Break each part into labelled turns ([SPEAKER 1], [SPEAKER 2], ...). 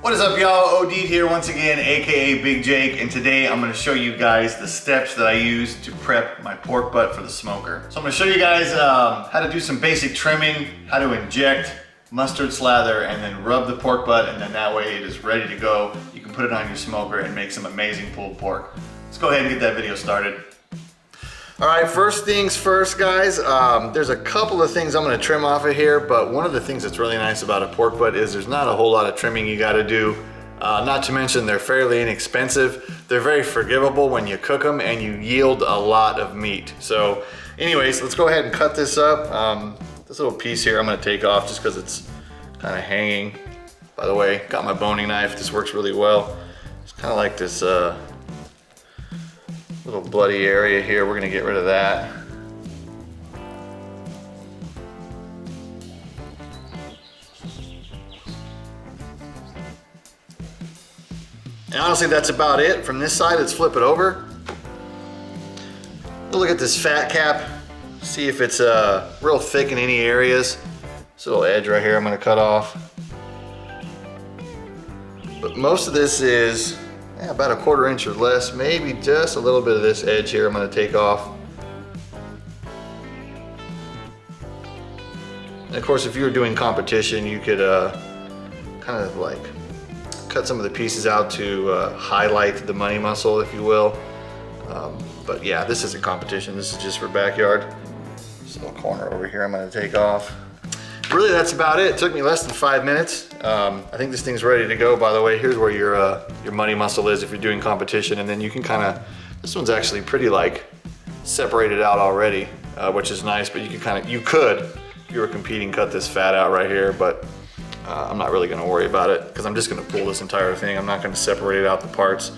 [SPEAKER 1] What is up, y'all? Odeed here once again, aka Big Jake, and today I'm going to show you guys the steps that I use to prep my pork butt for the smoker. So I'm going to show you guys how to do some basic trimming, how to inject, mustard, slather, and then rub the pork butt, and then that way it is ready to go. You can put it on your smoker and make some amazing pulled pork. Let's go ahead and get that video started. All right, first things first, guys. There's a couple of things I'm gonna trim off of here, but one of the things that's really nice about a pork butt is there's not a whole lot of trimming you gotta do. Not to mention they're fairly inexpensive. They're very forgivable when you cook them, and you yield a lot of meat. So anyways, let's go ahead and cut this up. This little piece here I'm gonna take off just because it's kind of hanging. By the way, got my boning knife. This works really well. It's kind of like this little bloody area here. We're gonna get rid of that. And honestly, that's about it. From this side, let's flip it over. We'll look at this fat cap, see if it's real thick in any areas. This little edge right here I'm gonna cut off. But most of this is about a 1/4 inch or less, maybe just a little bit of this edge here I'm gonna take off. And of course, if you were doing competition, you could kind of like cut some of the pieces out to highlight the money muscle, if you will. But yeah, this isn't competition, this is just for backyard. This little corner over here I'm gonna take off. Really, that's about it. It took me less than 5 minutes. I think this thing's ready to go, by the way. Here's where your money muscle is if you're doing competition, and then you can kind of, this one's actually pretty like separated out already, which is nice, but you could, if you were competing, cut this fat out right here, but I'm not really gonna worry about it because I'm just gonna pull this entire thing. I'm not gonna separate it out the parts.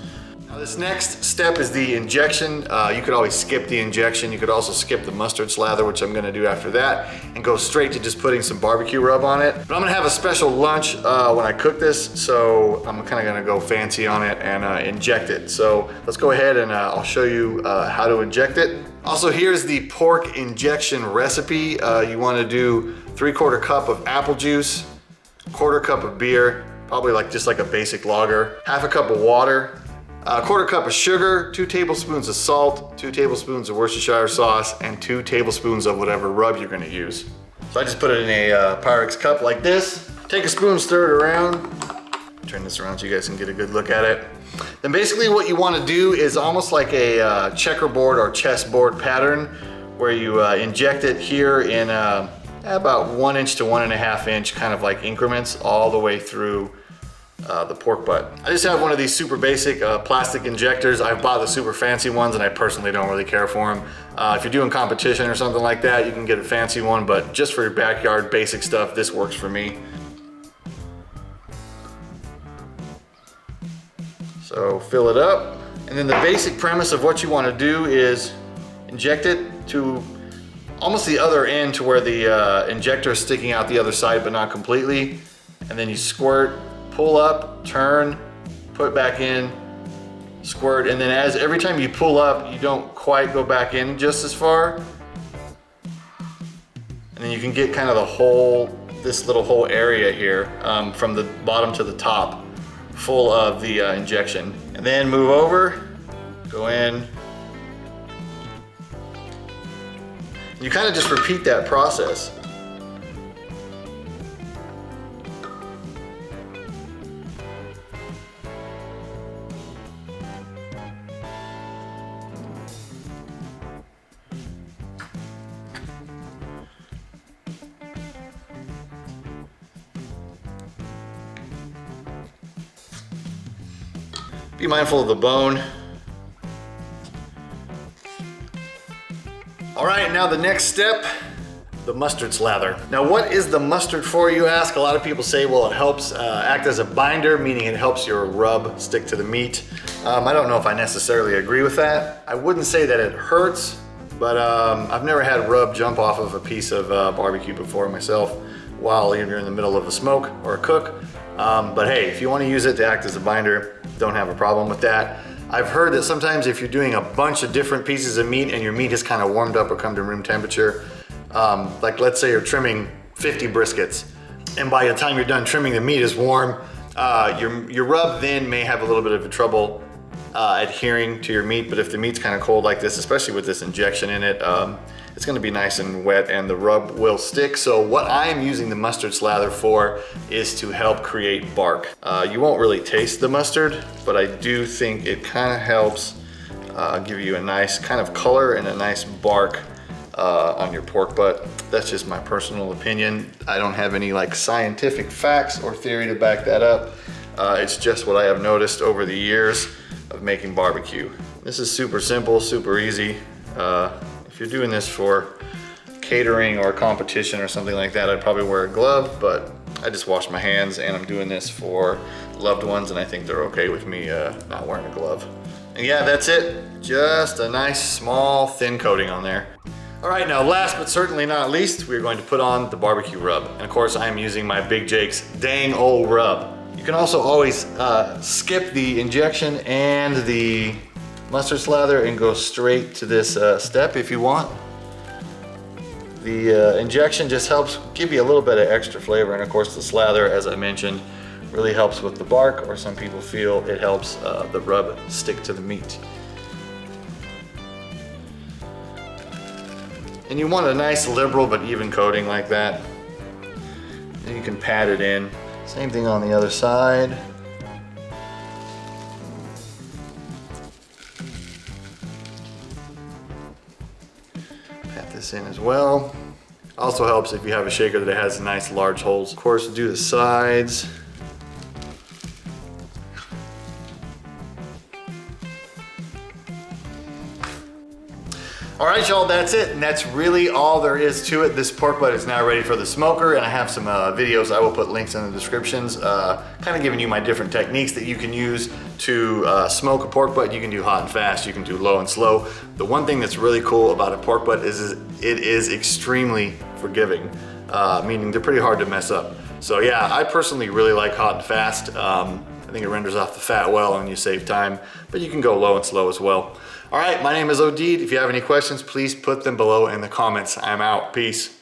[SPEAKER 1] Now this next step is the injection. You could always skip the injection. You could also skip the mustard slather, which I'm gonna do after that, and go straight to just putting some barbecue rub on it. But I'm gonna have a special lunch when I cook this, so I'm kind of gonna go fancy on it and inject it. So let's go ahead and I'll show you how to inject it. Also, here's the pork injection recipe. You wanna do 3/4 cup of apple juice, 1/4 cup of beer, probably just like a basic lager, 1/2 cup of water, 1/4 cup of sugar, 2 tablespoons of salt, 2 tablespoons of Worcestershire sauce, and 2 tablespoons of whatever rub you're gonna use. So I just put it in a Pyrex cup like this. Take a spoon, stir it around. Turn this around so you guys can get a good look at it. Then basically what you wanna do is almost like a checkerboard or chessboard pattern, where you inject it here in about 1 inch to 1.5 inch kind of like increments all the way through the pork butt. I just have one of these super basic plastic injectors. I've bought the super fancy ones, and I personally don't really care for them. If you're doing competition or something like that, you can get a fancy one, but just for your backyard basic stuff, this works for me. So fill it up, and then the basic premise of what you want to do is inject it to almost the other end, to where the injector is sticking out the other side but not completely, and then you squirt, pull up, turn, put back in, squirt, and then every time you pull up, you don't quite go back in just as far. And then you can get kind of this little whole area here, from the bottom to the top, full of the injection. And then move over, go in. You kind of just repeat that process. Be mindful of the bone. All right, now the next step, the mustard slather. Now what is the mustard for, you ask? A lot of people say, well, it helps act as a binder, meaning it helps your rub stick to the meat. I don't know if I necessarily agree with that. I wouldn't say that it hurts, but I've never had rub jump off of a piece of barbecue before myself while you're in the middle of a smoke or a cook. But hey, if you want to use it to act as a binder, don't have a problem with that. I've heard that sometimes if you're doing a bunch of different pieces of meat and your meat has kind of warmed up or come to room temperature, like let's say you're trimming 50 briskets, and by the time you're done trimming, the meat is warm, Your rub then may have a little bit of trouble adhering to your meat, but if the meat's kind of cold like this, especially with this injection in it, it's gonna be nice and wet and the rub will stick. So what I am using the mustard slather for is to help create bark. You won't really taste the mustard, but I do think it kind of helps give you a nice kind of color and a nice bark on your pork butt. That's just my personal opinion. I don't have any like scientific facts or theory to back that up. It's just what I have noticed over the years of making barbecue. This is super simple, super easy. If you're doing this for catering or competition or something like that, I'd probably wear a glove, but I just wash my hands and I'm doing this for loved ones and I think they're okay with me not wearing a glove. And yeah, that's it. Just a nice small thin coating on there. All right, now last but certainly not least, we're going to put on the barbecue rub. And of course, I'm using my Big Jake's dang old rub. You can also always skip the injection and the mustard slather and go straight to this step if you want. The injection just helps give you a little bit of extra flavor, and of course the slather, as I mentioned, really helps with the bark, or some people feel it helps the rub stick to the meat. And you want a nice liberal but even coating like that. And you can pat it in. Same thing on the other side. Pat this in as well. Also helps if you have a shaker that has nice large holes. Of course, do the sides. All right, y'all, that's it. And that's really all there is to it. This pork butt is now ready for the smoker, and I have some videos. I will put links in the descriptions, kind of giving you my different techniques that you can use to smoke a pork butt. You can do hot and fast, you can do low and slow. The one thing that's really cool about a pork butt is it is extremely forgiving, meaning they're pretty hard to mess up. So yeah, I personally really like hot and fast. I think it renders off the fat well and you save time, but you can go low and slow as well. All right, my name is Odeed. If you have any questions, please put them below in the comments. I'm out. Peace.